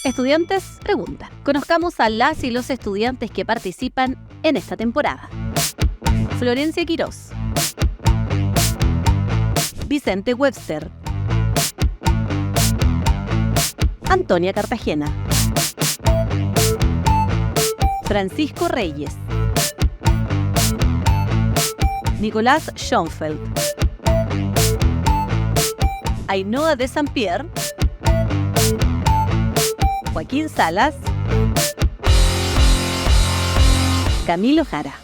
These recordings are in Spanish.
Estudiantes preguntan. Conozcamos a las y los estudiantes que participan en esta temporada. Florencia Quirós, Vicente Webster, Antonia Cartagena, Francisco Reyes, Nicolás Schoenfeld, Ainhoa de Saint-Pierre, Joaquín Salas, Camilo Jara.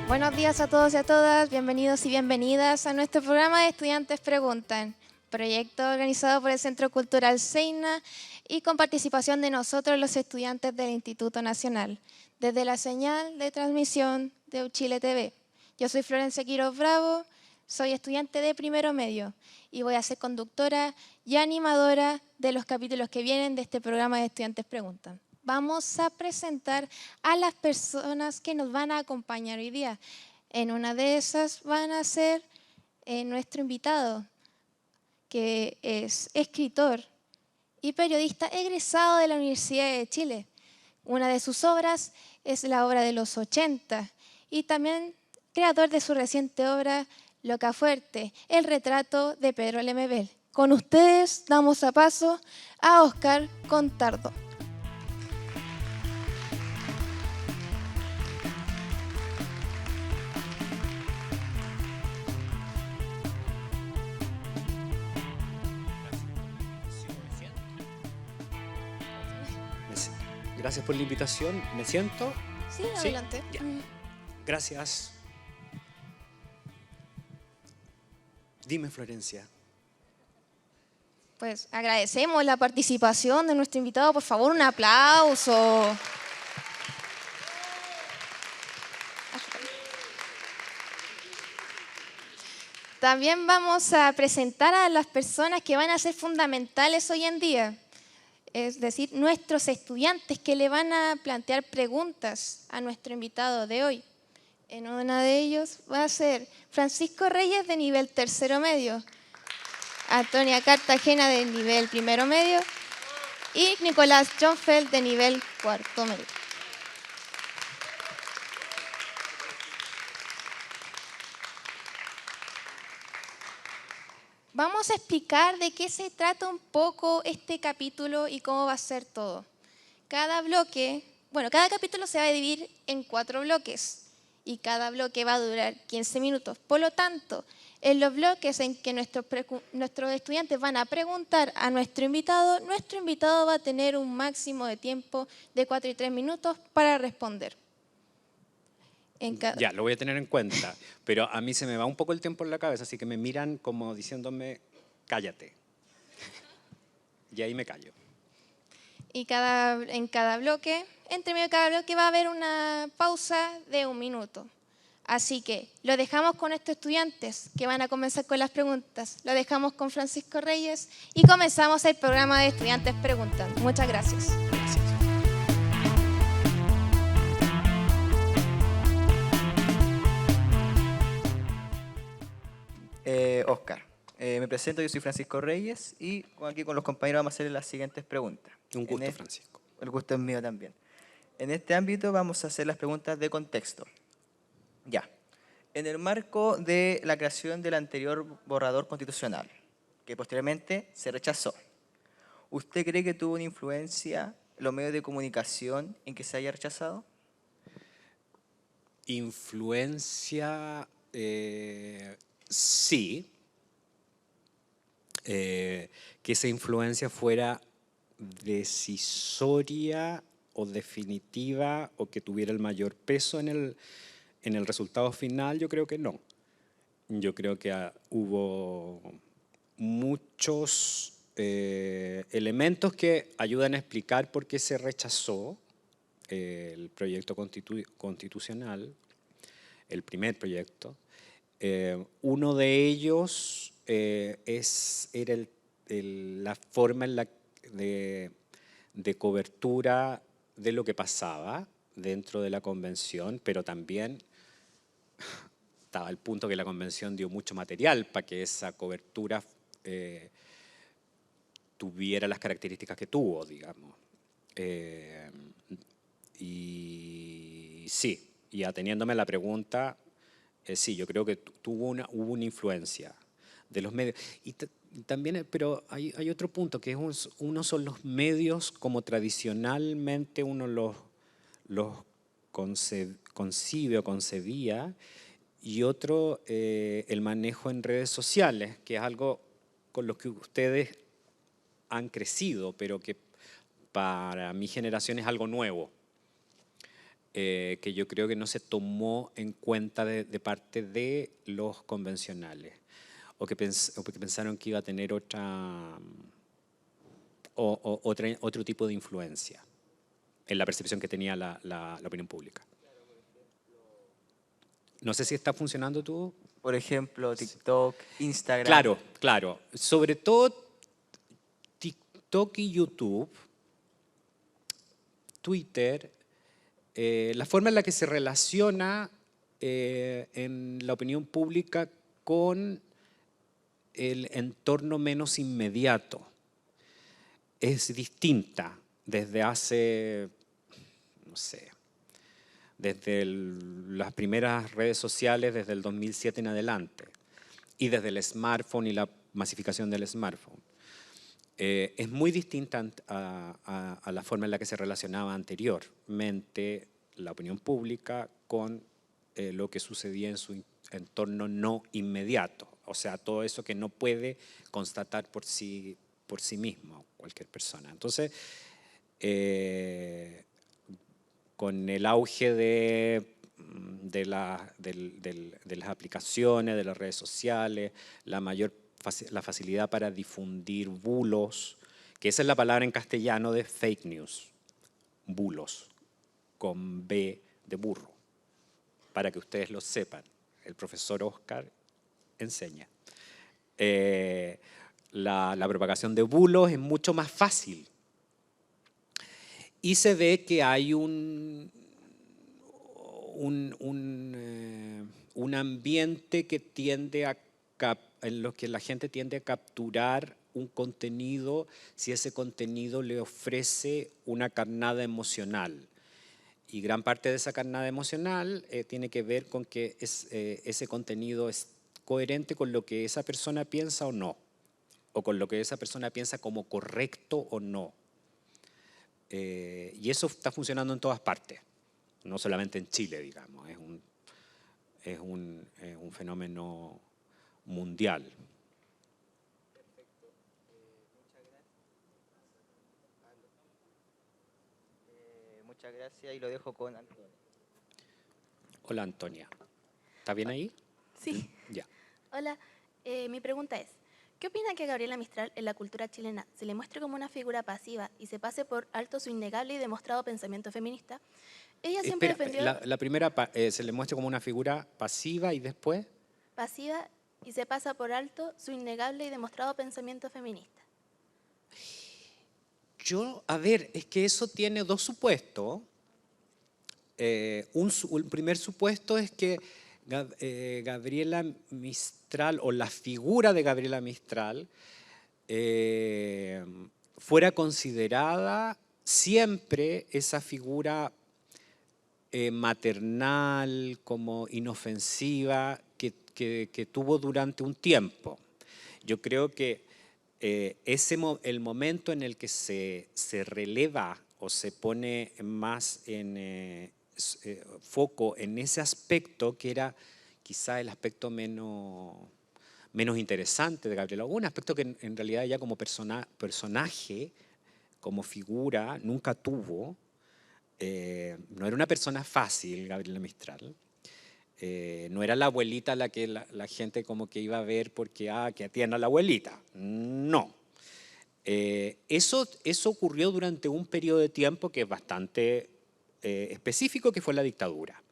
Buenos días a todos y a todas, bienvenidos y bienvenidas a nuestro programa de Estudiantes Preguntan, proyecto organizado por el Centro Cultural Seina y con participación de nosotros los estudiantes del Instituto Nacional, desde la señal de transmisión de Uchile TV. Yo soy Florencia Quirós Bravo, soy estudiante de primero medio y voy a ser conductora y animadora de los capítulos que vienen de este programa de Estudiantes Preguntan. Vamos a presentar a las personas que nos van a acompañar hoy día. En una de esas van a ser nuestro invitado, que es escritor y periodista egresado de la Universidad de Chile. Una de sus obras es la obra de los 80 y también creador de su reciente obra Loca Fuerte, el retrato de Pedro Lemebel. Con ustedes damos a paso a Óscar Contardo. Gracias por la invitación. ¿Me siento? Sí, adelante. Ya. Gracias. Dime, Florencia. Pues agradecemos la participación de nuestro invitado. Por favor, un aplauso. También vamos a presentar a las personas que van a ser fundamentales hoy en día. Es decir, nuestros estudiantes que le van a plantear preguntas a nuestro invitado de hoy. En uno de ellos va a ser Francisco Reyes de nivel tercero medio, Antonia Cartagena de nivel primero medio y Nicolás Schoenfeld de nivel cuarto medio. Vamos a explicar de qué se trata un poco este capítulo y cómo va a ser todo. Cada capítulo se va a dividir en 4 bloques y cada bloque va a durar 15 minutos. Por lo tanto, en los bloques en que nuestros estudiantes van a preguntar a nuestro invitado va a tener un máximo de tiempo de 4 y 3 minutos para responder. Ya, lo voy a tener en cuenta, pero a mí se me va un poco el tiempo en la cabeza, así que me miran como diciéndome, cállate. Y ahí me callo. Y en cada bloque, entre medio de cada bloque va a haber una pausa de 1 minuto. Así que lo dejamos con estos estudiantes que van a comenzar con las preguntas. Lo dejamos con Francisco Reyes y comenzamos el programa de Estudiantes Preguntan. Muchas gracias. Gracias. Óscar, me presento, yo soy Francisco Reyes y aquí con los compañeros vamos a hacer las siguientes preguntas. Un gusto, Francisco. El gusto es mío también. En este ámbito vamos a hacer las preguntas de contexto. Ya. En el marco de la creación del anterior borrador constitucional, que posteriormente se rechazó, ¿usted cree que tuvo una influencia los medios de comunicación en que se haya rechazado? Influencia, sí. Que esa influencia fuera decisoria o definitiva o que tuviera el mayor peso en el resultado final, yo creo que no. Yo creo que hubo muchos elementos que ayudan a explicar por qué se rechazó el proyecto constitucional el primer proyecto. Uno de ellos era la forma en de cobertura de lo que pasaba dentro de la convención, pero también estaba al punto que la convención dio mucho material para que esa cobertura tuviera las características que tuvo, digamos. Y sí, y ateniéndome a la pregunta, sí, yo creo que hubo una influencia de los medios. Y también, pero hay otro punto, que es uno son los medios como tradicionalmente uno los concibe o concebía, y otro el manejo en redes sociales, que es algo con lo que ustedes han crecido, pero que para mi generación es algo nuevo, que yo creo que no se tomó en cuenta de parte de los convencionales, o que pensaron que iba a tener otro tipo de influencia en la percepción que tenía la opinión pública. No sé si está funcionando tú. Por ejemplo, TikTok, Instagram. Claro. Sobre todo TikTok y YouTube, Twitter, la forma en la que se relaciona en la opinión pública con el entorno menos inmediato es distinta desde hace, no sé, desde las primeras redes sociales, desde el 2007 en adelante, y desde el smartphone y la masificación del smartphone. Es muy distinta a la forma en la que se relacionaba anteriormente la opinión pública con lo que sucedía en su entorno no inmediato, o sea, todo eso que no puede constatar por sí mismo cualquier persona. Entonces, con el auge de las aplicaciones, de las redes sociales, la facilidad para difundir bulos, que esa es la palabra en castellano de fake news, bulos, con B de burro, para que ustedes lo sepan. El profesor Oscar enseña. La propagación de bulos es mucho más fácil. Y se ve que hay un ambiente que en lo que la gente tiende a capturar un contenido si ese contenido le ofrece una carnada emocional. Y gran parte de esa carnada emocional tiene que ver con que ese contenido es coherente con lo que esa persona piensa o no, o con lo que esa persona piensa como correcto o no. Y eso está funcionando en todas partes, no solamente en Chile, digamos, es un fenómeno mundial. Perfecto. Muchas gracias. Muchas gracias y lo dejo con Antonio. Hola, Antonia. ¿Está bien ahí? Sí. Ya. Hola, mi pregunta es, ¿qué opina que a Gabriela Mistral en la cultura chilena se le muestre como una figura pasiva y se pase por alto su innegable y demostrado pensamiento feminista? Ella siempre defendió la primera se le muestra como una figura pasiva y después... pasiva y se pasa por alto su innegable y demostrado pensamiento feminista. A ver, es que eso tiene dos supuestos. Un primer supuesto es que Gabriela Mistral, o la figura de Gabriela Mistral, fuera considerada siempre esa figura maternal, como inofensiva, que tuvo durante un tiempo. Yo creo que el momento en el que se releva o se pone más en foco en ese aspecto, que era quizá el aspecto menos interesante de Gabriela, un aspecto que en realidad ella como personaje, como figura, nunca tuvo. No era una persona fácil, Gabriela Mistral. No era la abuelita a la que la gente como que iba a ver porque, que atienda a la abuelita. No. Eso ocurrió durante un periodo de tiempo que es bastante específico, que fue la dictadura.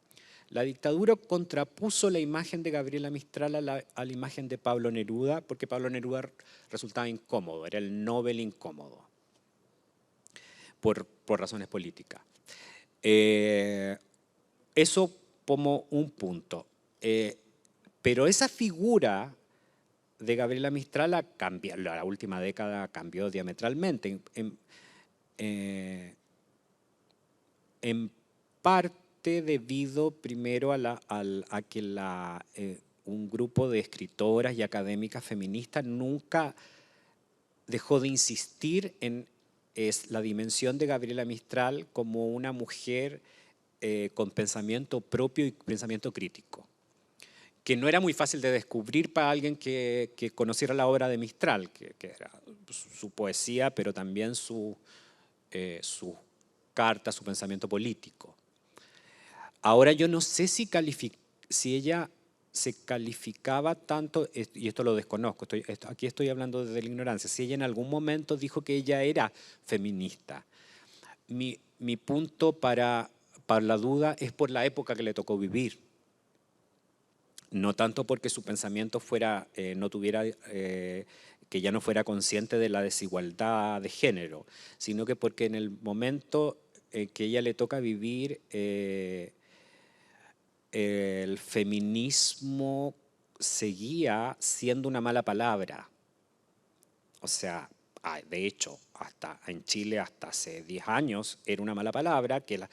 La dictadura contrapuso la imagen de Gabriela Mistral a la imagen de Pablo Neruda, porque Pablo Neruda resultaba incómodo, era el Nobel incómodo, por razones políticas. Eso como un punto. Pero esa figura de Gabriela Mistral la última década cambió diametralmente. En parte debido primero a que un grupo de escritoras y académicas feministas nunca dejó de insistir en la dimensión de Gabriela Mistral como una mujer con pensamiento propio y pensamiento crítico, que no era muy fácil de descubrir para alguien que conociera la obra de Mistral, que era su poesía, pero también sus cartas, su pensamiento político. Ahora yo no sé si ella se calificaba tanto, y esto lo desconozco, aquí estoy hablando desde la ignorancia, si ella en algún momento dijo que ella era feminista. Mi punto para la duda es por la época que le tocó vivir. No tanto porque su pensamiento que ya no fuera consciente de la desigualdad de género, sino que porque en el momento que ella le toca vivir, el feminismo seguía siendo una mala palabra. O sea, de hecho, hasta en Chile hasta hace 10 años era una mala palabra que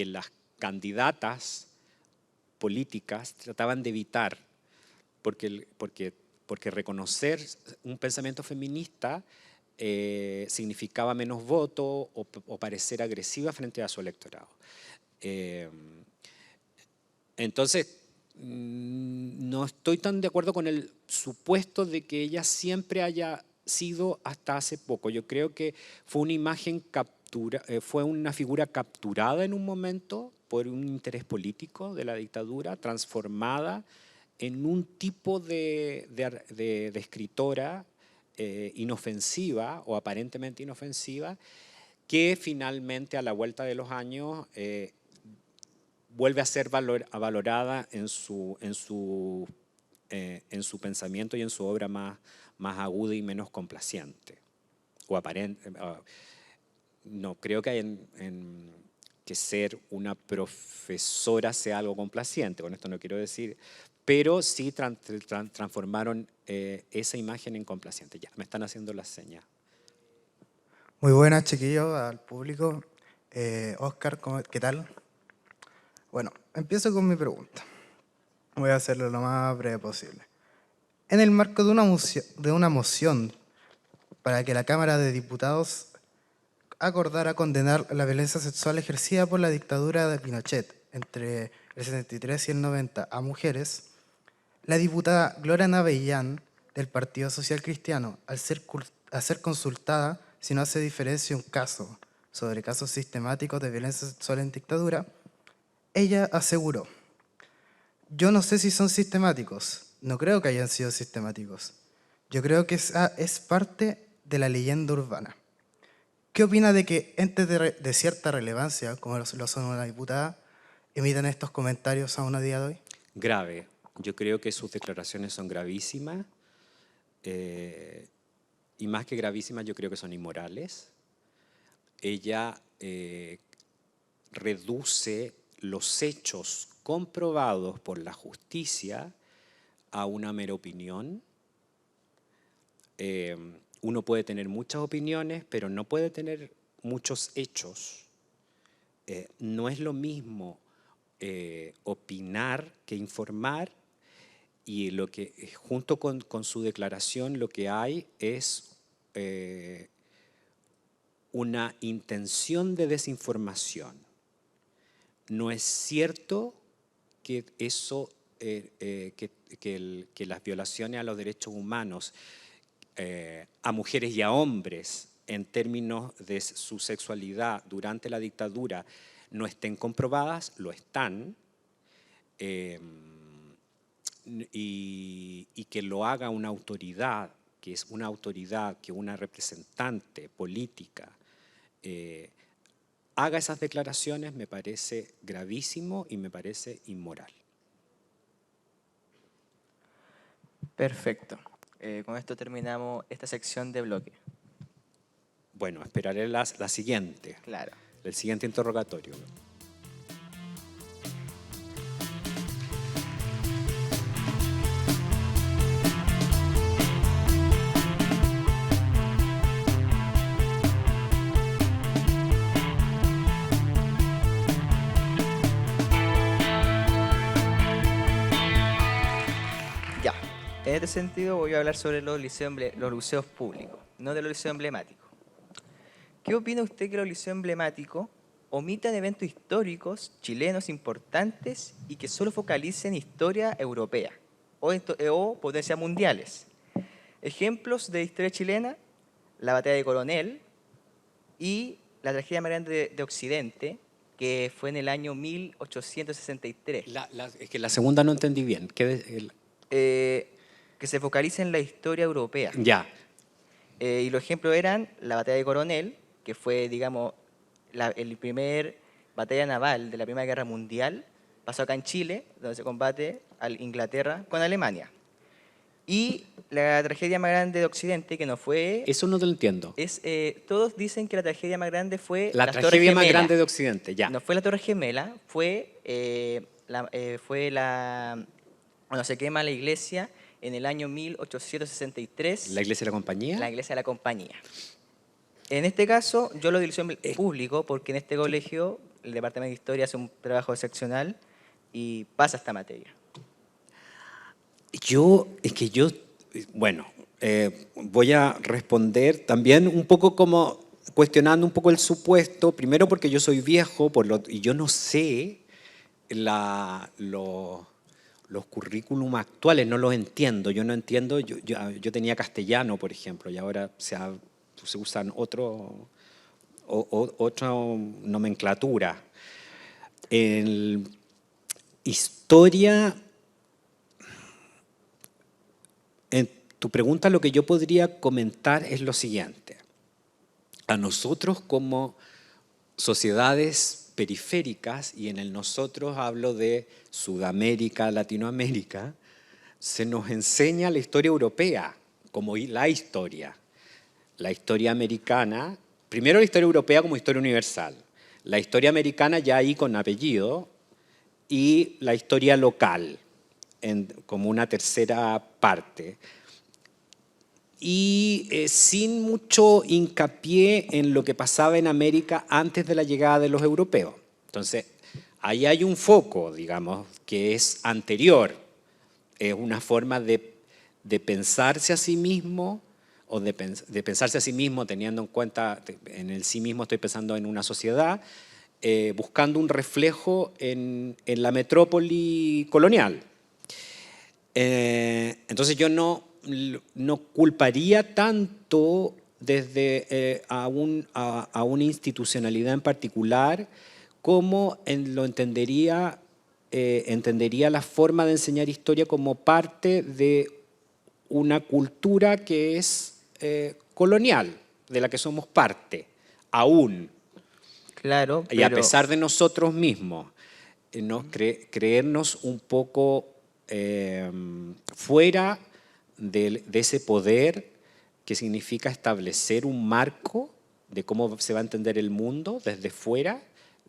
las candidatas políticas trataban de evitar, porque reconocer un pensamiento feminista significaba menos voto o parecer agresiva frente a su electorado. Entonces, no estoy tan de acuerdo con el supuesto de que ella siempre haya sido hasta hace poco. Yo creo que fue una imagen fue una figura capturada en un momento por un interés político de la dictadura, transformada en un tipo de escritora inofensiva o aparentemente inofensiva, que finalmente a la vuelta de los años vuelve a ser valorada en su pensamiento y en su obra más aguda y menos complaciente o aparente. No creo que que ser una profesora sea algo complaciente, con esto no quiero decir, pero sí transformaron esa imagen en complaciente. Ya, me están haciendo las señas. Muy buenas, chiquillos, al público. Oscar, ¿qué tal? Bueno, empiezo con mi pregunta. Voy a hacerlo lo más breve posible. En el marco de una moción para que la Cámara de Diputados acordara condenar la violencia sexual ejercida por la dictadura de Pinochet entre el 73 y el 90 a mujeres, la diputada Gloria Navellán del Partido Social Cristiano, al ser consultada si no hace diferencia un caso sobre casos sistemáticos de violencia sexual en dictadura, ella aseguró: yo no sé si son sistemáticos, no creo que hayan sido sistemáticos. Yo creo que es parte de la leyenda urbana. ¿Qué opina de que entes de cierta relevancia, como lo son una diputada, emitan estos comentarios aún a día de hoy? Grave. Yo creo que sus declaraciones son gravísimas. Y más que gravísimas, yo creo que son inmorales. Ella reduce los hechos comprobados por la justicia a una mera opinión. Uno puede tener muchas opiniones, pero no puede tener muchos hechos. No es lo mismo opinar que informar, y lo que junto con su declaración lo que hay es una intención de desinformación. No es cierto que que las violaciones a los derechos humanos a mujeres y a hombres en términos de su sexualidad durante la dictadura no estén comprobadas, lo están, y que lo haga una autoridad, que es una autoridad, que una representante política haga esas declaraciones me parece gravísimo y me parece inmoral. Perfecto. Con esto terminamos esta sección de bloque. Bueno, esperaré la siguiente, Claro. el siguiente interrogatorio. Ya. En este sentido voy a hablar sobre los liceos públicos, no de los liceos emblemáticos. ¿Qué opina usted que los liceos emblemáticos omitan eventos históricos chilenos importantes y que solo focalicen historia europea o potencias mundiales? Ejemplos de historia chilena: la batalla de Coronel y la tragedia más grande de Occidente, que fue en el año 1863. Es que la segunda no entendí bien. Que se focaliza en la historia europea. Ya, Y los ejemplos eran la batalla de Coronel, que fue, digamos, el primer batalla naval de la Primera Guerra Mundial, pasó acá en Chile, donde se combate a Inglaterra con Alemania. Y la tragedia más grande de Occidente, que no fue... eso no te lo entiendo. todos dicen que la tragedia más grande fue La las Torres tragedia más Gemelas. grande de Occidente, ya. No fue la Torre Gemela, cuando se quema la iglesia en el año 1863. ¿La Iglesia de la Compañía? La iglesia de la Compañía. En este caso, yo lo dirijo en público porque en este colegio el Departamento de Historia hace un trabajo excepcional y pasa esta materia. Bueno, voy a responder también un poco como cuestionando un poco el supuesto, primero porque yo soy viejo y yo no sé los currículum actuales, no los entiendo. Yo no entiendo, yo tenía castellano, por ejemplo, y ahora se usan otra nomenclatura. Historia, en tu pregunta lo que yo podría comentar es lo siguiente. A nosotros como sociedades periféricas, y en el nosotros hablo de Sudamérica, Latinoamérica, se nos enseña la historia europea como la historia. La historia americana, primero la historia europea como historia universal, la historia americana ya ahí con apellido, y la historia local como una tercera parte. Y sin mucho hincapié en lo que pasaba en América antes de la llegada de los europeos. Entonces, ahí hay un foco, digamos, que es anterior. Es una forma de pensarse a sí mismo, o de pensarse a sí mismo teniendo en cuenta, en el sí mismo estoy pensando en una sociedad, buscando un reflejo en la metrópoli colonial. Entonces yo no culparía tanto desde a una institucionalidad en particular como entendería la forma de enseñar historia como parte de una cultura que es colonial, de la que somos parte, aún. Claro, Y a pesar de nosotros mismos, creernos un poco fuera de ese poder que significa establecer un marco de cómo se va a entender el mundo desde fuera,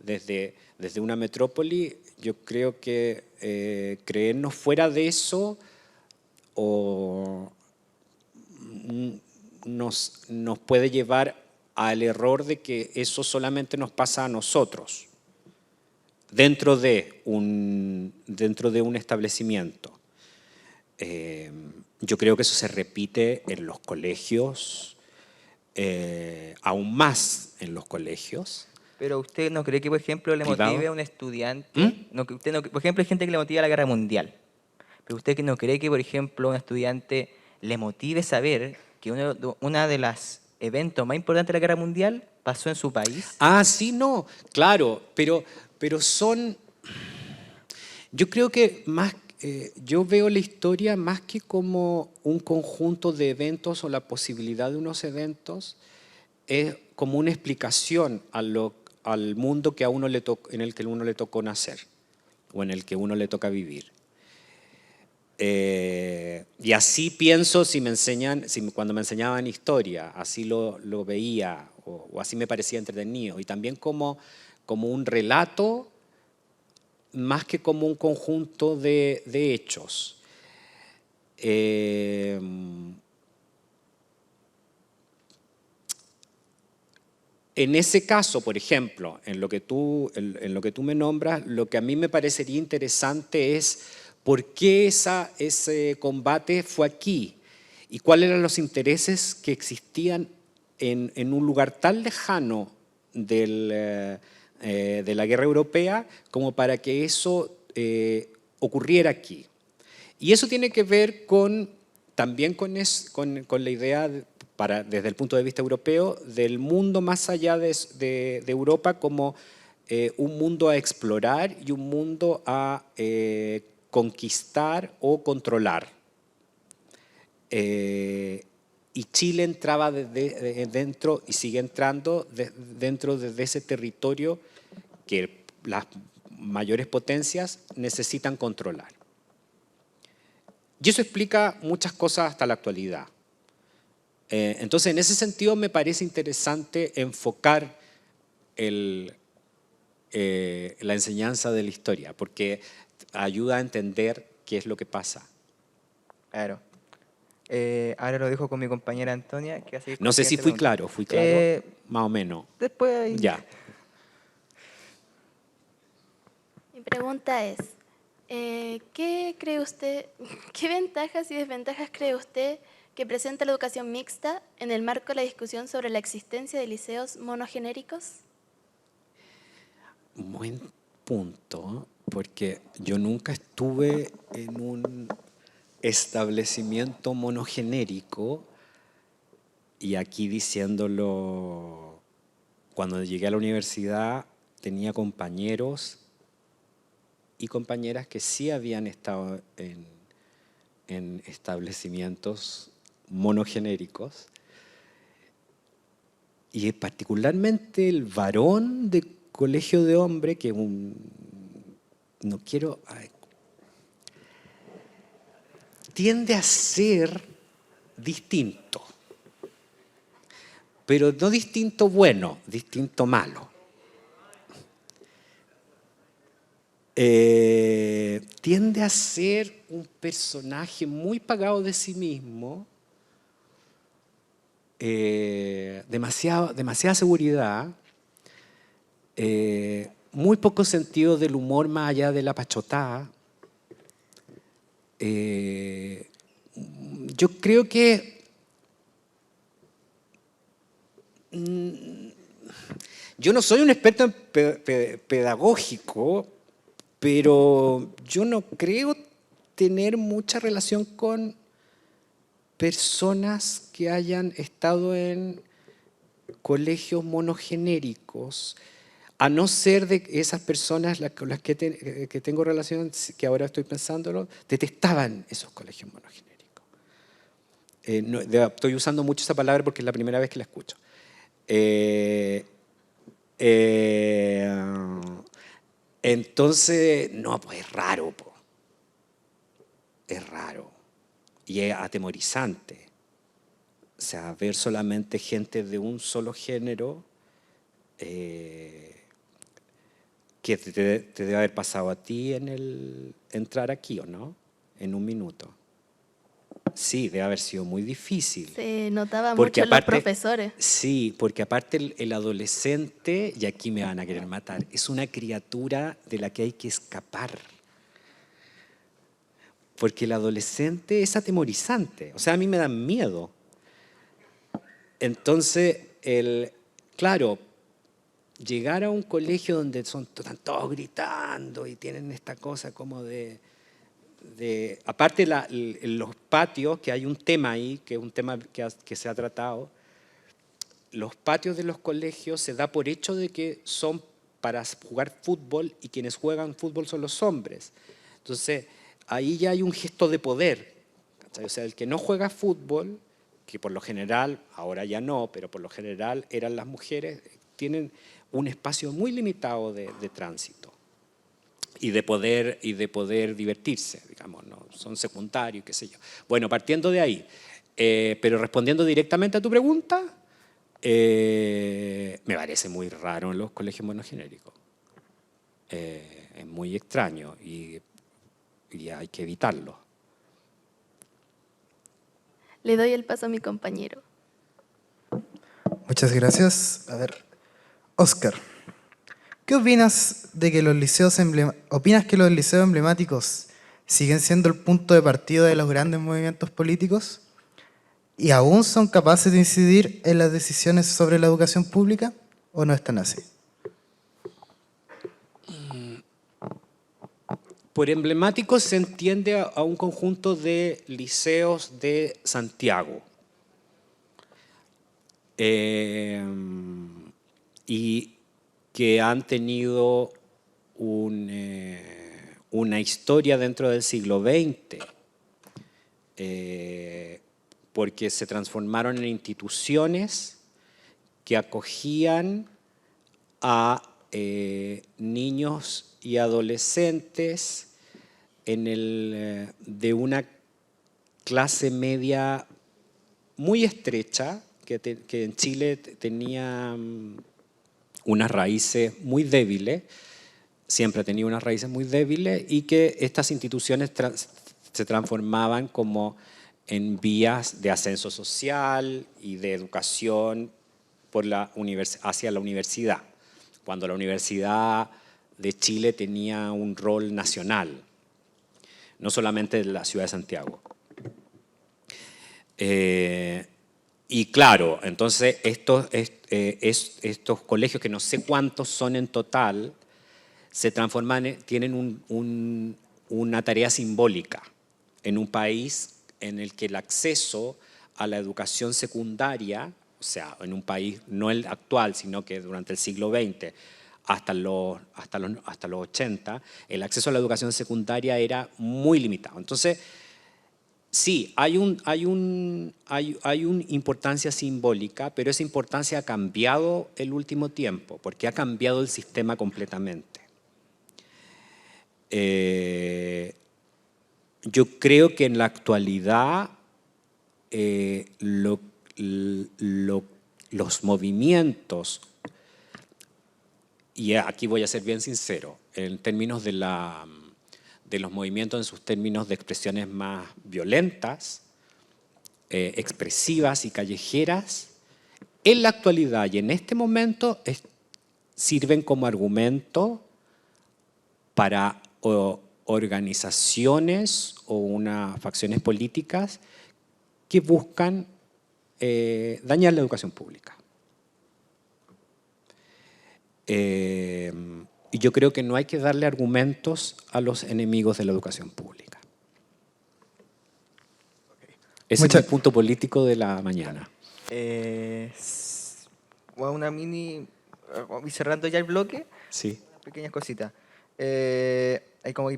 desde una metrópoli. Yo creo que creernos fuera de eso nos puede llevar al error de que eso solamente nos pasa a nosotros, dentro de un establecimiento. Yo creo que eso se repite en los colegios, aún más en los colegios. Pero usted no cree que, por ejemplo, le ¿Privado? motive a un estudiante... por ejemplo, hay gente que le motiva a la guerra mundial. Pero usted no cree que, por ejemplo, a un estudiante le motive saber que una de las eventos más importantes de la guerra mundial pasó en su país. Ah, sí, no, claro, pero son... Yo creo que yo veo la historia más que como un conjunto de eventos o la posibilidad de unos eventos, es como una explicación a al mundo que a uno en el que a uno le tocó nacer o en el que a uno le toca vivir. Y así pienso cuando me enseñaban historia, así lo veía o así me parecía entretenido. Y también como un relato más que como un conjunto de hechos. En ese caso, por ejemplo, en lo que tú me nombras, lo que a mí me parecería interesante es por qué ese combate fue aquí y cuáles eran los intereses que existían en un lugar tan lejano de la guerra europea como para que eso ocurriera aquí. Y eso tiene que ver también con la idea, desde el punto de vista europeo, del mundo más allá de Europa como un mundo a explorar y un mundo a conquistar o controlar. Y Chile entraba dentro y sigue entrando dentro de ese territorio que las mayores potencias necesitan controlar. Y eso explica muchas cosas hasta la actualidad. Entonces, en ese sentido, me parece interesante enfocar la enseñanza de la historia, porque ayuda a entender qué es lo que pasa. Claro. Ahora lo dijo con mi compañera Antonia. Que hace No sé si fui claro, más o menos. Después ahí. Ya. Mi pregunta es, ¿qué cree usted, qué ventajas y desventajas cree usted que presenta la educación mixta en el marco de la discusión sobre la existencia de liceos monogenéricos? Buen punto, porque yo nunca estuve en un establecimiento monogenérico y aquí diciéndolo, cuando llegué a la universidad tenía compañeros y compañeras que sí habían estado en establecimientos monogenéricos y particularmente el varón de colegio de hombre que no quiero tiende a ser distinto, pero no distinto bueno, distinto malo. Tiende a ser un personaje muy pagado de sí mismo, demasiada seguridad, muy poco sentido del humor más allá de la pachotada. Yo creo que yo no soy un experto pedagógico, pero yo no creo tener mucha relación con personas que hayan estado en colegios monogenéricos, a no ser de esas personas con las que tengo relación, que ahora estoy pensándolo, detestaban esos colegios monogenéricos. Estoy usando mucho esa palabra porque es la primera vez que la escucho. Entonces, no, pues es raro, po. Es raro y es atemorizante. O sea, ver solamente gente de un solo género que te debe haber pasado a ti en el entrar aquí, ¿o no? En un minuto. Sí, debe haber sido muy difícil. Se notaba Porque mucho en los profesores. Sí, porque aparte el adolescente, y aquí me van a querer matar, es una criatura de la que hay que escapar. Porque el adolescente es atemorizante, o sea, a mí me dan miedo. Entonces, claro, llegar a un colegio donde están todos gritando y tienen esta cosa como aparte los patios, que hay un tema ahí, que es un tema que se ha tratado, los patios de los colegios se da por hecho de que son para jugar fútbol y quienes juegan fútbol son los hombres. Entonces, ahí ya hay un gesto de poder. O sea, el que no juega fútbol, que por lo general, ahora ya no, pero por lo general eran las mujeres, tienen un espacio muy limitado de tránsito y de poder divertirse, digamos, ¿no? Son secundarios, qué sé yo. Bueno, partiendo de ahí, pero respondiendo directamente a tu pregunta, me parece muy raro en los colegios monogenéricos. Es muy extraño y hay que evitarlo. Le doy el paso a mi compañero. Muchas gracias. A ver, Óscar, ¿qué opinas de que opinas que los liceos emblemáticos siguen siendo el punto de partida de los grandes movimientos políticos y aún son capaces de incidir en las decisiones sobre la educación pública o no están así? Por emblemático se entiende a un conjunto de liceos de Santiago. Y que han tenido una historia dentro del siglo XX, porque se transformaron en instituciones que acogían a niños y adolescentes de una clase media muy estrecha, que en Chile tenía unas raíces muy débiles, siempre ha tenido unas raíces muy débiles, y que estas instituciones se transformaban como en vías de ascenso social y de educación hacia la universidad, cuando la Universidad de Chile tenía un rol nacional, no solamente de la ciudad de Santiago. Y claro, entonces estos colegios, que no sé cuántos son en total, se transforman, tienen una tarea simbólica en un país en el que el acceso a la educación secundaria, o sea, en un país no el actual, sino que durante el siglo XX hasta los 80, el acceso a la educación secundaria era muy limitado. Entonces, sí, hay una importancia simbólica, pero esa importancia ha cambiado el último tiempo, porque ha cambiado el sistema completamente. Yo creo que en la actualidad los movimientos, y aquí voy a ser bien sincero, en términos de los movimientos en sus términos de expresiones más violentas, expresivas y callejeras, en la actualidad y en este momento sirven como argumento para organizaciones o facciones políticas que buscan dañar la educación pública. Y yo creo que no hay que darle argumentos a los enemigos de la educación pública. Ese es el punto político de la mañana. Y cerrando ya el bloque, Sí. unas pequeñas cositas. Hay como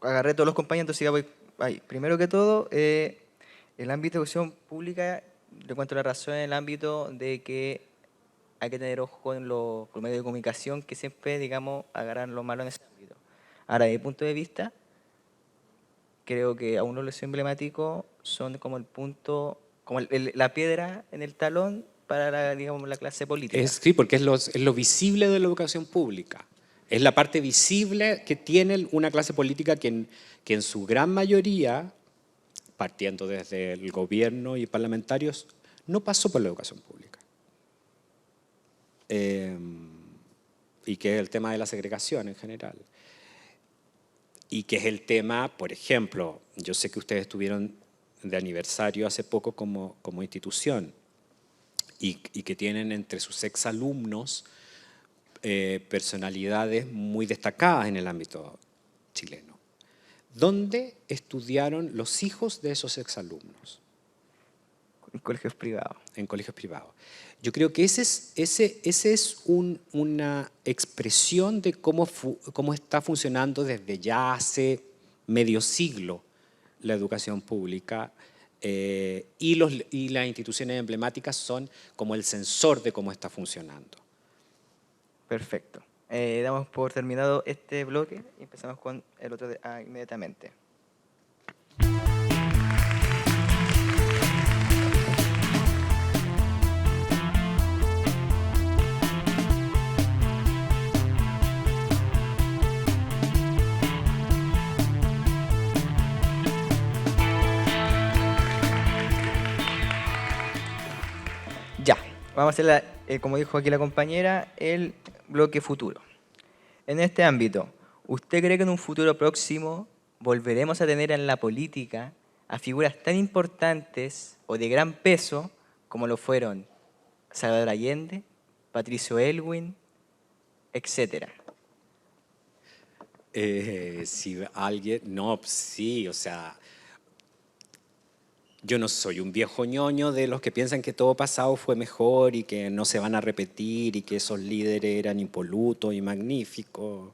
agarré todos los compañeros, entonces ya voy ahí. Primero que todo, el ámbito de educación pública, le cuento la razón en el ámbito de que hay que tener ojo con los medios de comunicación que siempre, digamos, agarran lo malo en ese ámbito. Ahora, desde mi punto de vista, creo que a uno los emblemáticos son como el punto, como la piedra en el talón para digamos, la clase política. Sí, porque es lo visible de la educación pública. Es la parte visible que tiene una clase política que en su gran mayoría, partiendo desde el gobierno y parlamentarios, no pasó por la educación pública. Y que es el tema de la segregación en general. Y que es el tema, por ejemplo, yo sé que ustedes estuvieron de aniversario hace poco como institución y que tienen entre sus exalumnos personalidades muy destacadas en el ámbito chileno. ¿Dónde estudiaron los hijos de esos exalumnos? En colegios privados. En colegios privados. Yo creo que ese es una expresión de cómo está funcionando desde ya hace medio siglo la educación pública, y las instituciones emblemáticas son como el sensor de cómo está funcionando. Perfecto. Damos por terminado este bloque y empezamos con el otro inmediatamente. Ya, vamos a hacer, como dijo aquí la compañera, el bloque futuro. En este ámbito, ¿usted cree que en un futuro próximo volveremos a tener en la política a figuras tan importantes o de gran peso como lo fueron Salvador Allende, Patricio Aylwin, etcétera? Si alguien, no, sí, o sea, yo no soy un viejo ñoño de los que piensan que todo pasado fue mejor y que no se van a repetir y que esos líderes eran impolutos y magníficos.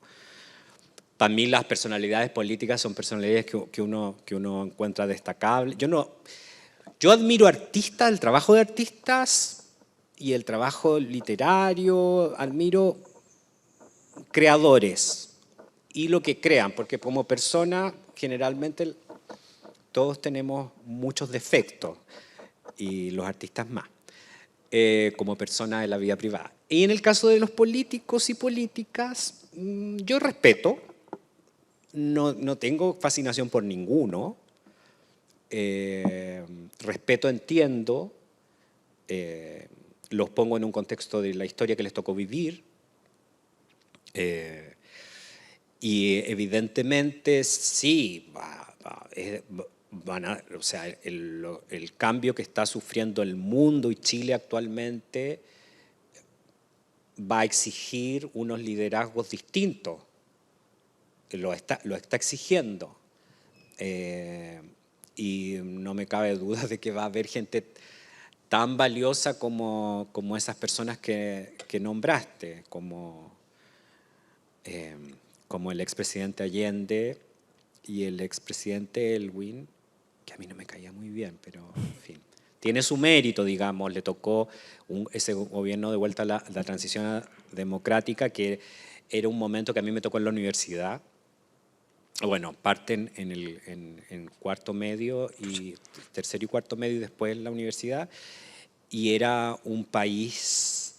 Para mí las personalidades políticas son personalidades que uno encuentra destacables. Yo admiro artistas, el trabajo de artistas y el trabajo literario, admiro creadores y lo que crean, porque como persona generalmente todos tenemos muchos defectos y los artistas más, como persona de la vida privada. Y en el caso de los políticos y políticas, yo respeto, no tengo fascinación por ninguno, respeto, entiendo, los pongo en un contexto de la historia que les tocó vivir, y evidentemente sí, o sea, el cambio que está sufriendo el mundo y Chile actualmente va a exigir unos liderazgos distintos. Lo está exigiendo. Y no me cabe duda de que va a haber gente tan valiosa como esas personas que nombraste, como el expresidente Allende y el expresidente Aylwin, que a mí no me caía muy bien, pero en fin. Tiene su mérito, digamos, le tocó ese gobierno de vuelta a la transición democrática, que era un momento que a mí me tocó en la universidad. Bueno, parten en cuarto medio, y tercero y cuarto medio y después en la universidad, y era un país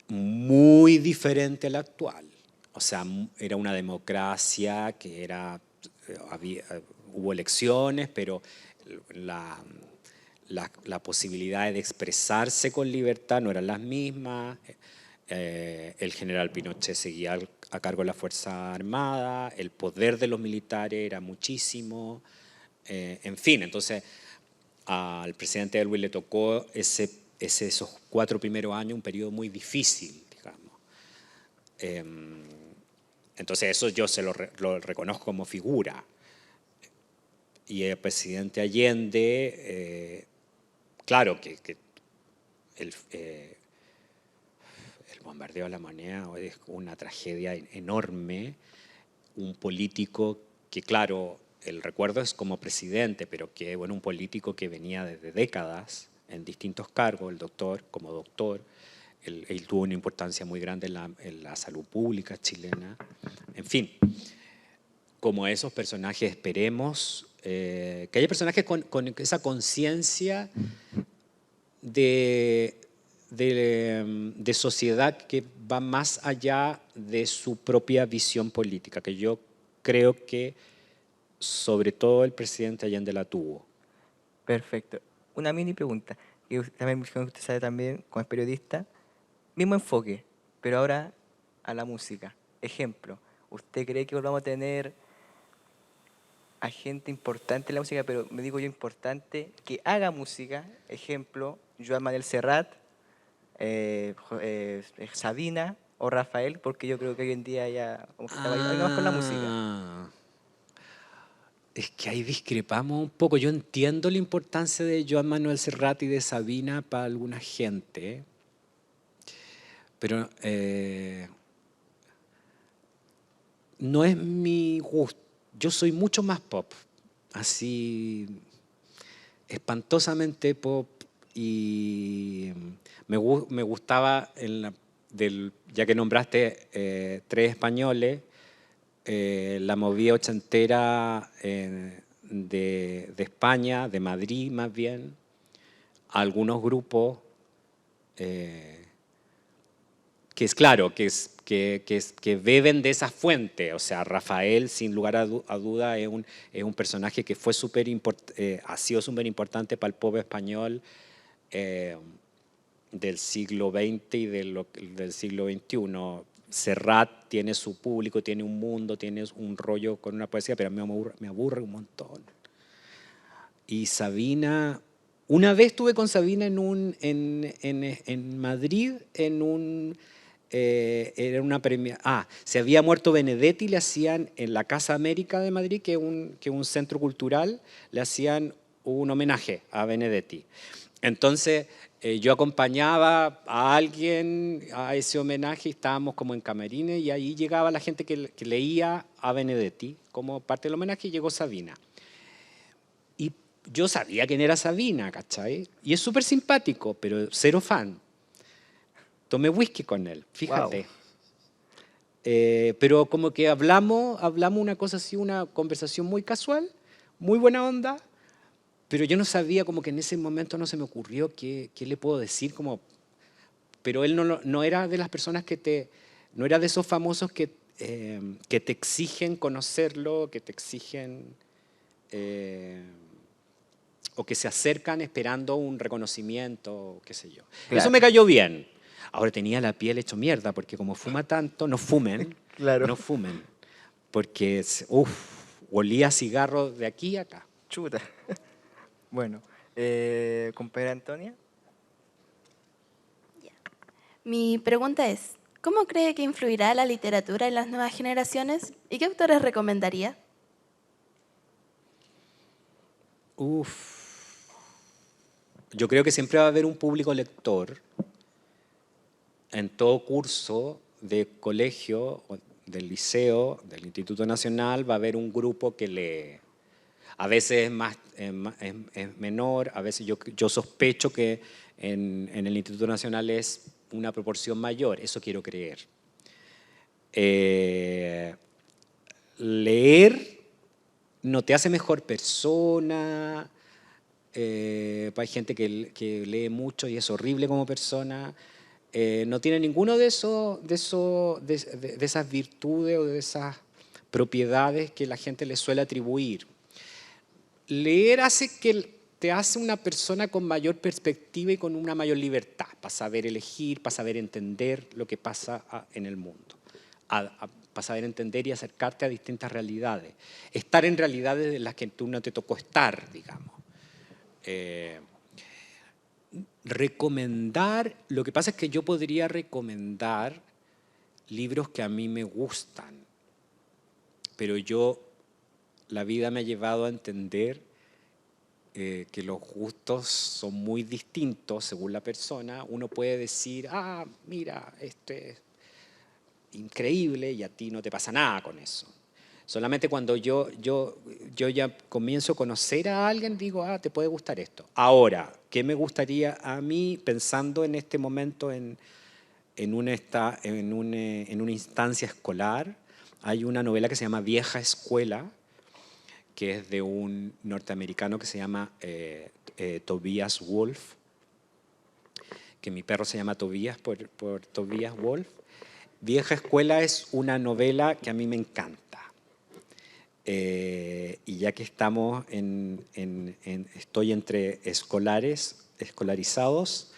muy diferente al actual. O sea, era una democracia que hubo elecciones, pero la posibilidad de expresarse con libertad no eran las mismas. El general Pinochet seguía a cargo de la Fuerza Armada, el poder de los militares era muchísimo, en fin, entonces al presidente Aylwin le tocó esos 4 primeros años un periodo muy difícil, digamos. Entonces eso yo se lo reconozco como figura. Y el presidente Allende, claro que el bombardeo de la Moneda es una tragedia enorme, un político que, claro, el recuerdo es como presidente, pero que bueno, un político que venía desde décadas en distintos cargos, el doctor, como doctor, él tuvo una importancia muy grande en la salud pública chilena, en fin. Como esos personajes, esperemos que haya personajes con esa conciencia de sociedad que va más allá de su propia visión política, que yo creo que sobre todo el presidente Allende la tuvo. Perfecto. Una mini pregunta, que también usted sabe también, como es periodista, mismo enfoque, pero ahora a la música. Ejemplo, ¿usted cree que volvamos a tener a gente importante en la música, pero me digo yo importante, que haga música? Ejemplo, Joan Manuel Serrat, Sabina o Rafael, porque yo creo que hoy en día ya hay más con la música. Es que ahí discrepamos un poco. Yo entiendo la importancia de Joan Manuel Serrat y de Sabina para alguna gente, pero no es mi gusto. Yo soy mucho más pop, así espantosamente pop, y me gustaba ya que nombraste tres españoles, la movida ochentera de España, de Madrid más bien, algunos grupos que es claro, que beben de esa fuente. O sea, Rafael, sin lugar a duda, es un personaje que fue ha sido súper importante para el pop español del siglo XX y del siglo XXI. Serrat tiene su público, tiene un mundo, tiene un rollo con una poesía, pero a mí me aburre un montón. Y Sabina, una vez estuve con Sabina en Madrid, era una se había muerto Benedetti, le hacían en la Casa América de Madrid, que es un centro cultural, le hacían un homenaje a Benedetti. Entonces, yo acompañaba a alguien a ese homenaje, estábamos como en camerines y ahí llegaba la gente que leía a Benedetti como parte del homenaje y llegó Sabina. Y yo sabía quién era Sabina, ¿cachai? Y es súper simpático, pero cero fan. Tomé whisky con él, fíjate. Wow. Pero como que hablamos una cosa así, una conversación muy casual, muy buena onda, pero yo no sabía, como que en ese momento no se me ocurrió qué le puedo decir, pero él no era de las personas no era de esos famosos que te exigen conocerlo, que te exigen, o que se acercan esperando un reconocimiento, qué sé yo. Claro. Eso me cayó bien. Ahora tenía la piel hecho mierda, porque como fuma tanto, no fumen, claro. No fumen, porque olía a cigarro de aquí a acá. Chuta. Bueno, compañera Antonia. Mi pregunta es, ¿cómo cree que influirá la literatura en las nuevas generaciones y qué autores recomendaría? Yo creo que siempre va a haber un público lector. En todo curso de colegio, del liceo, del Instituto Nacional, va a haber un grupo que lee. A veces es menor, a veces yo sospecho que en el Instituto Nacional es una proporción mayor, eso quiero creer. Leer no te hace mejor persona, hay gente que lee mucho y es horrible como persona. No tiene ninguno de esas virtudes o de esas propiedades que la gente le suele atribuir. Leer te hace una persona con mayor perspectiva y con una mayor libertad para saber elegir, para saber entender lo que pasa en el mundo, para saber entender y acercarte a distintas realidades. Estar en realidades en las que tú no te tocó estar, digamos. Recomendar, lo que pasa es que yo podría recomendar libros que a mí me gustan, pero la vida me ha llevado a entender que los gustos son muy distintos según la persona. Uno puede decir, mira, esto es increíble y a ti no te pasa nada con eso. Solamente cuando yo ya comienzo a conocer a alguien, digo, te puede gustar esto. Ahora, ¿qué me gustaría a mí, pensando en este momento en una instancia escolar? Hay una novela que se llama Vieja Escuela, que es de un norteamericano que se llama Tobias Wolff, que mi perro se llama Tobias por Tobias Wolff. Vieja Escuela es una novela que a mí me encanta. Y ya que estamos estoy entre escolarizados,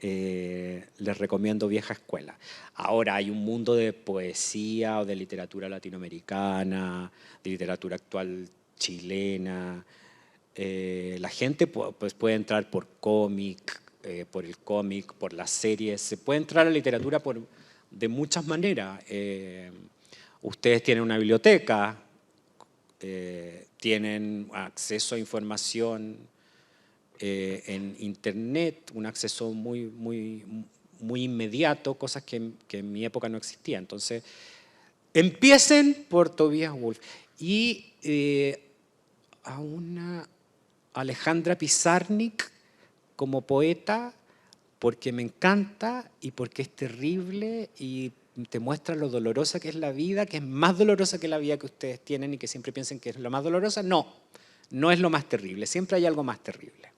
les recomiendo Vieja Escuela. Ahora hay un mundo de poesía o de literatura latinoamericana, de literatura actual chilena. La gente pues puede entrar por el cómic, por las series. Se puede entrar a la literatura de muchas maneras. Ustedes tienen una biblioteca, tienen acceso a información en internet, un acceso muy inmediato, cosas que en mi época no existían. Entonces, empiecen por Tobias Wolff. Y a una Alejandra Pizarnik como poeta, porque me encanta y porque es terrible y te muestra lo dolorosa que es la vida, que es más dolorosa que la vida que ustedes tienen y que siempre piensen que es lo más dolorosa. No, no es lo más terrible, siempre hay algo más terrible.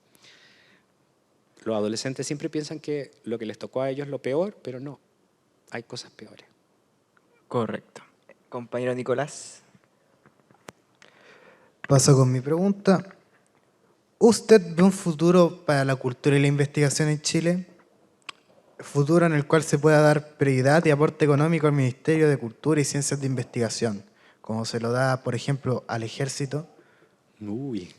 Los adolescentes siempre piensan que lo que les tocó a ellos es lo peor, pero no, hay cosas peores. Correcto. Compañero Nicolás. Paso con mi pregunta. ¿Usted ve un futuro para la cultura y la investigación en Chile? Futuro en el cual se pueda dar prioridad y aporte económico al Ministerio de Cultura y Ciencias de Investigación, como se lo da, por ejemplo, al Ejército. Uy.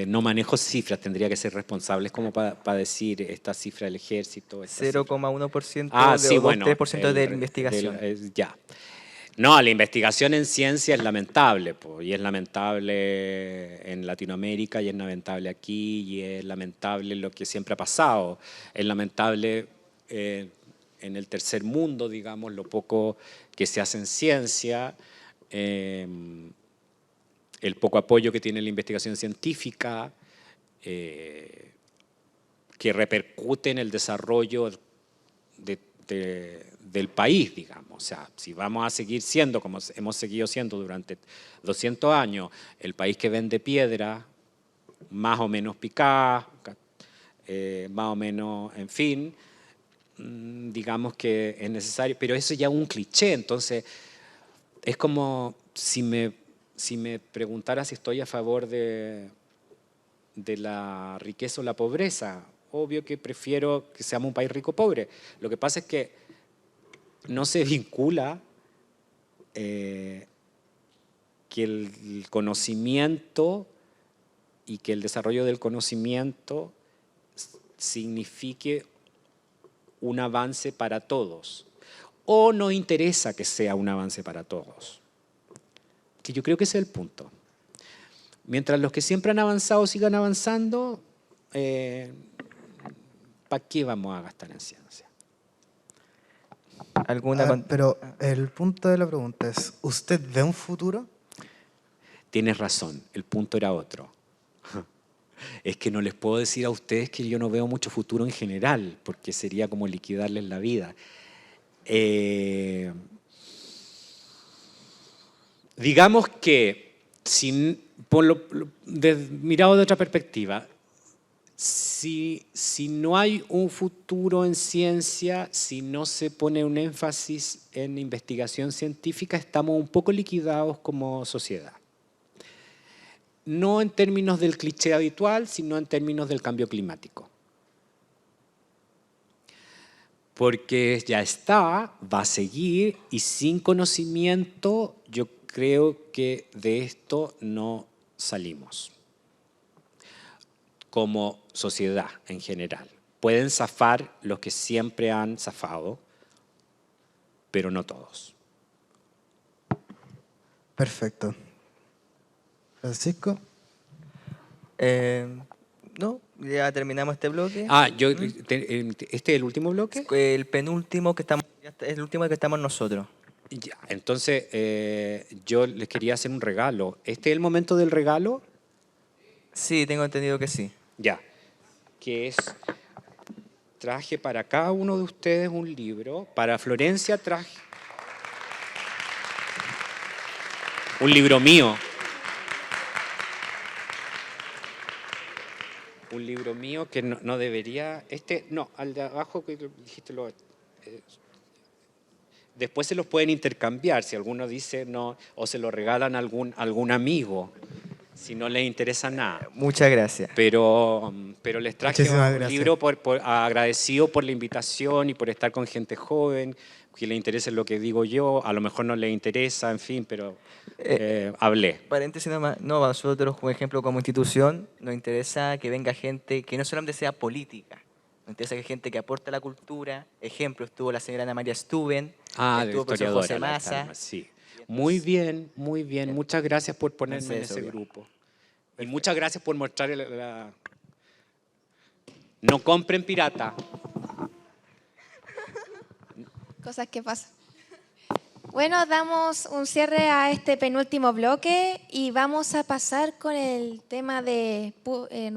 No manejo cifras, tendría que ser responsables como para decir esta cifra del Ejército. 0,1% sí, bueno, 3% de la investigación. Ya. No, la investigación en ciencia es lamentable, y es lamentable en Latinoamérica, y es lamentable aquí, y es lamentable lo que siempre ha pasado. Es lamentable en el tercer mundo, digamos, lo poco que se hace en ciencia, el poco apoyo que tiene la investigación científica, que repercute en el desarrollo del país, digamos. O sea, si vamos a seguir siendo, como hemos seguido siendo durante 200 años, el país que vende piedra, más o menos picada, más o menos, en fin, digamos que es necesario, pero eso ya es un cliché, entonces es como si me preguntara si estoy a favor de la riqueza o la pobreza. Obvio que prefiero que seamos un país rico o pobre. Lo que pasa es que no se vincula que el conocimiento y que el desarrollo del conocimiento signifique un avance para todos. O no interesa que sea un avance para todos. Que yo creo que ese es el punto. Mientras los que siempre han avanzado sigan avanzando, ¿para qué vamos a gastar en ciencia? Pero el punto de la pregunta es, ¿usted ve un futuro? Tienes razón, el punto era otro. Es que no les puedo decir a ustedes que yo no veo mucho futuro en general, porque sería como liquidarles la vida. Digamos que, mirado de otra perspectiva, si no hay un futuro en ciencia, si no se pone un énfasis en investigación científica, estamos un poco liquidados como sociedad. No en términos del cliché habitual, sino en términos del cambio climático. Porque ya está, va a seguir, y sin conocimiento yo creo que de esto no salimos. Como sociedad en general. Pueden zafar los que siempre han zafado, pero no todos. Perfecto. Francisco. No, ya terminamos este bloque. ¿Este es el último bloque? El penúltimo que estamos, es el último que estamos nosotros. Ya, entonces, yo les quería hacer un regalo. ¿Este es el momento del regalo? Sí, tengo entendido que sí. Ya, que es, traje para cada uno de ustedes un libro. Para Florencia traje un libro mío. Un libro mío que no debería... al de abajo que dijiste después se los pueden intercambiar si alguno dice no, o se lo regalan a algún amigo, si no les interesa nada. Muchas gracias. Pero les traje un libro agradecido por la invitación y por estar con gente joven, que le interese lo que digo yo, a lo mejor no le interesa, en fin, pero hablé. Paréntesis nomás, no, a nosotros, por ejemplo, como institución, nos interesa que venga gente que no solamente sea política, nos interesa que gente que aporte a la cultura. Ejemplo, estuvo la señora Ana María Stuben, estuvo el profesor José Massa. Sí. Muy bien, muy bien. Muchas gracias por ponerme en ese grupo. Y muchas gracias por mostrar No compren pirata. Cosas que pasan. Bueno, damos un cierre a este penúltimo bloque y vamos a pasar con el tema de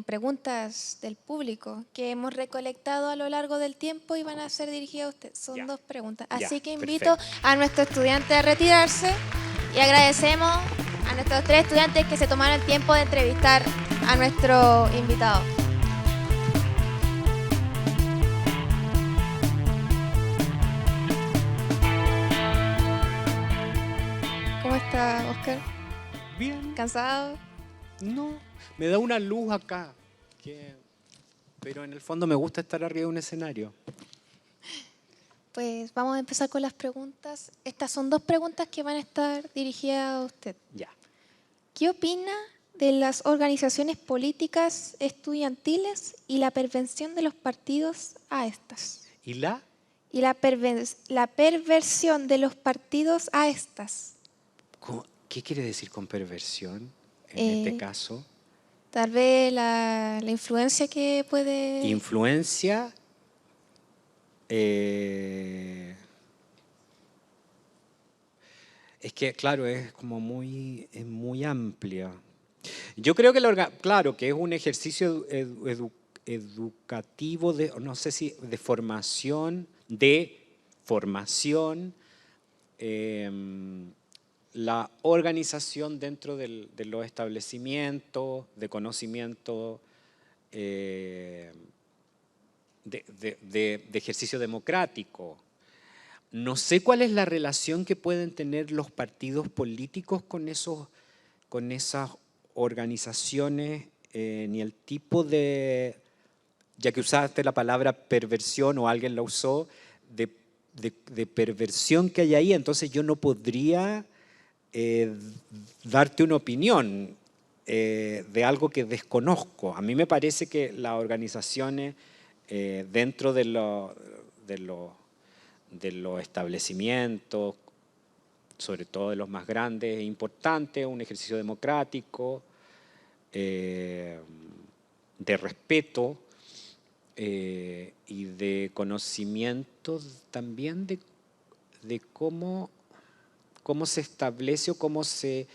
preguntas del público que hemos recolectado a lo largo del tiempo y van a ser dirigidas a usted. Son Ya. 2 preguntas. Ya, Así que invito perfecto. a nuestro estudiante a retirarse y agradecemos a nuestros 3 estudiantes que se tomaron el tiempo de entrevistar a nuestro invitado. ¿Cómo está, Oscar? Bien. ¿Cansado? No, me da una luz acá. Pero en el fondo me gusta estar arriba de un escenario. Pues vamos a empezar con las preguntas. Estas son 2 preguntas que van a estar dirigidas a usted. Ya. ¿Qué opina de las organizaciones políticas estudiantiles y la perversión de los partidos a estas? ¿Y la? Y la perversión de los partidos a estas. ¿Qué quiere decir con perversión en este caso? Tal vez la influencia que puede... Influencia. Es que, claro, es como muy amplia. Yo creo que, claro, que es un ejercicio educativo, no sé si de formación, la organización dentro de los establecimientos, de conocimiento, de ejercicio democrático. No sé cuál es la relación que pueden tener los partidos políticos con esas organizaciones, ni el tipo de, ya que usaste la palabra perversión o alguien la usó, de perversión que hay ahí, entonces yo no podría darte una opinión de algo que desconozco. A mí me parece que las organizaciones dentro de los establecimientos, sobre todo de los más grandes, es importante, un ejercicio democrático, de respeto y de conocimiento también de cómo se establece o cómo se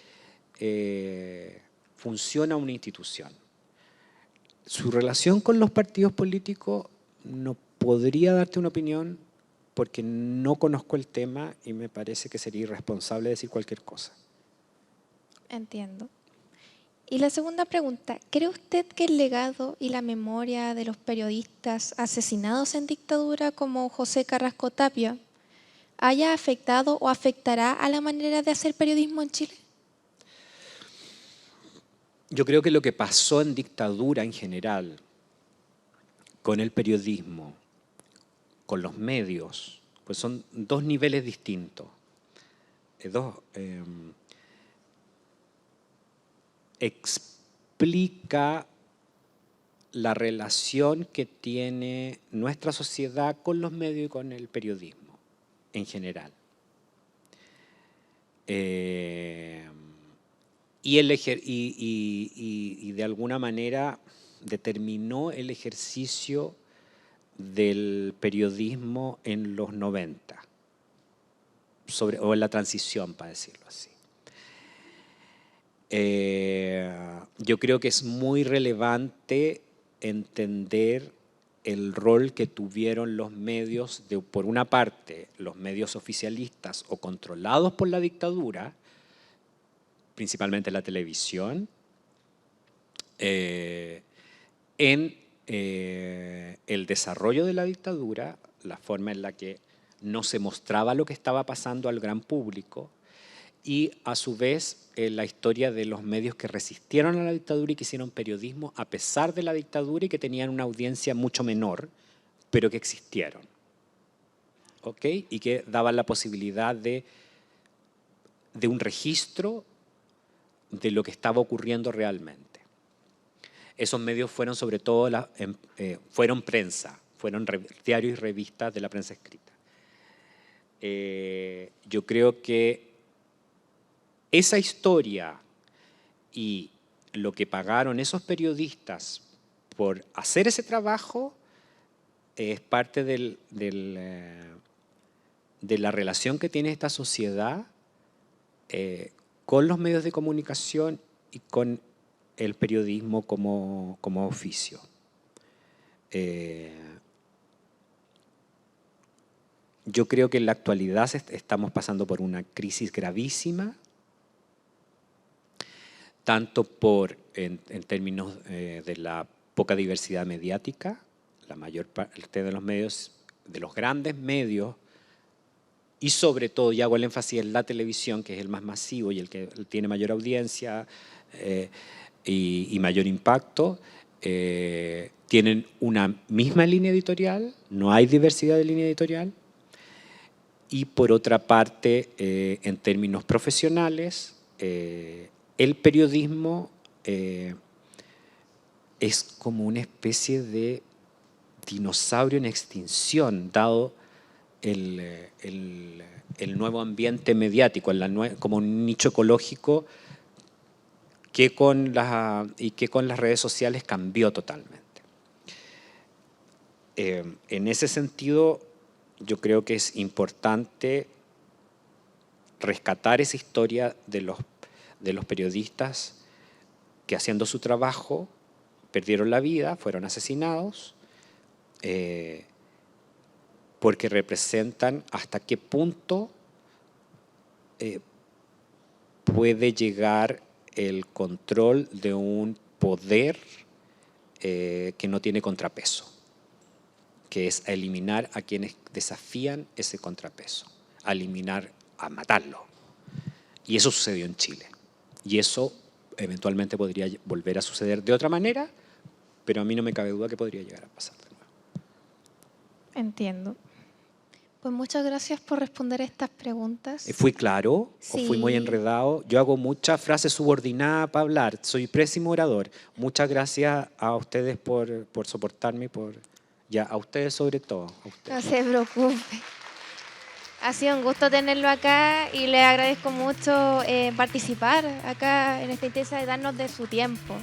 funciona una institución. Su relación con los partidos políticos no podría darte una opinión porque no conozco el tema y me parece que sería irresponsable decir cualquier cosa. Entiendo. Y la segunda pregunta, ¿cree usted que el legado y la memoria de los periodistas asesinados en dictadura como José Carrasco Tapia haya afectado o afectará a la manera de hacer periodismo en Chile? Yo creo que lo que pasó en dictadura en general, con el periodismo, con los medios, pues son 2 niveles distintos. Explica la relación que tiene nuestra sociedad con los medios y con el periodismo en general. Y de alguna manera determinó el ejercicio del periodismo en los 90, o en la transición, para decirlo así. Yo creo que es muy relevante entender el rol que tuvieron los medios, por una parte, los medios oficialistas o controlados por la dictadura, principalmente la televisión, en el desarrollo de la dictadura, la forma en la que no se mostraba lo que estaba pasando al gran público, y a su vez la historia de los medios que resistieron a la dictadura y que hicieron periodismo a pesar de la dictadura y que tenían una audiencia mucho menor, pero que existieron. ¿Ok? Y que daban la posibilidad de un registro de lo que estaba ocurriendo realmente. Esos medios fueron sobre todo fueron prensa, fueron diarios y revistas de la prensa escrita. Yo creo que esa historia y lo que pagaron esos periodistas por hacer ese trabajo es parte de de la relación que tiene esta sociedad con los medios de comunicación y con el periodismo como oficio. Yo creo que en la actualidad estamos pasando por una crisis gravísima, tanto en términos de la poca diversidad mediática. La mayor parte de los medios, de los grandes medios, y sobre todo, y hago el énfasis en la televisión, que es el más masivo y el que tiene mayor audiencia y mayor impacto, tienen una misma línea editorial, no hay diversidad de línea editorial. Y por otra parte, en términos profesionales, el periodismo es como una especie de dinosaurio en extinción, dado el nuevo ambiente mediático, como un nicho ecológico que con las redes sociales cambió totalmente. En ese sentido, yo creo que es importante rescatar esa historia de los periodistas que, haciendo su trabajo, perdieron la vida, fueron asesinados, porque representan hasta qué punto puede llegar el control de un poder que no tiene contrapeso, que es a eliminar a quienes desafían ese contrapeso, a matarlo. Y eso sucedió en Chile. Y eso eventualmente podría volver a suceder de otra manera, pero a mí no me cabe duda que podría llegar a pasar de nuevo. Entiendo. Pues muchas gracias por responder estas preguntas. ¿Fui claro Sí. o fui muy enredado? Yo hago muchas frases subordinadas para hablar. Soy pésimo orador. Muchas gracias a ustedes por soportarme, a ustedes sobre todo. A ustedes. No se preocupe. Ha sido un gusto tenerlo acá y le agradezco mucho participar acá en esta instancia y darnos de su tiempo.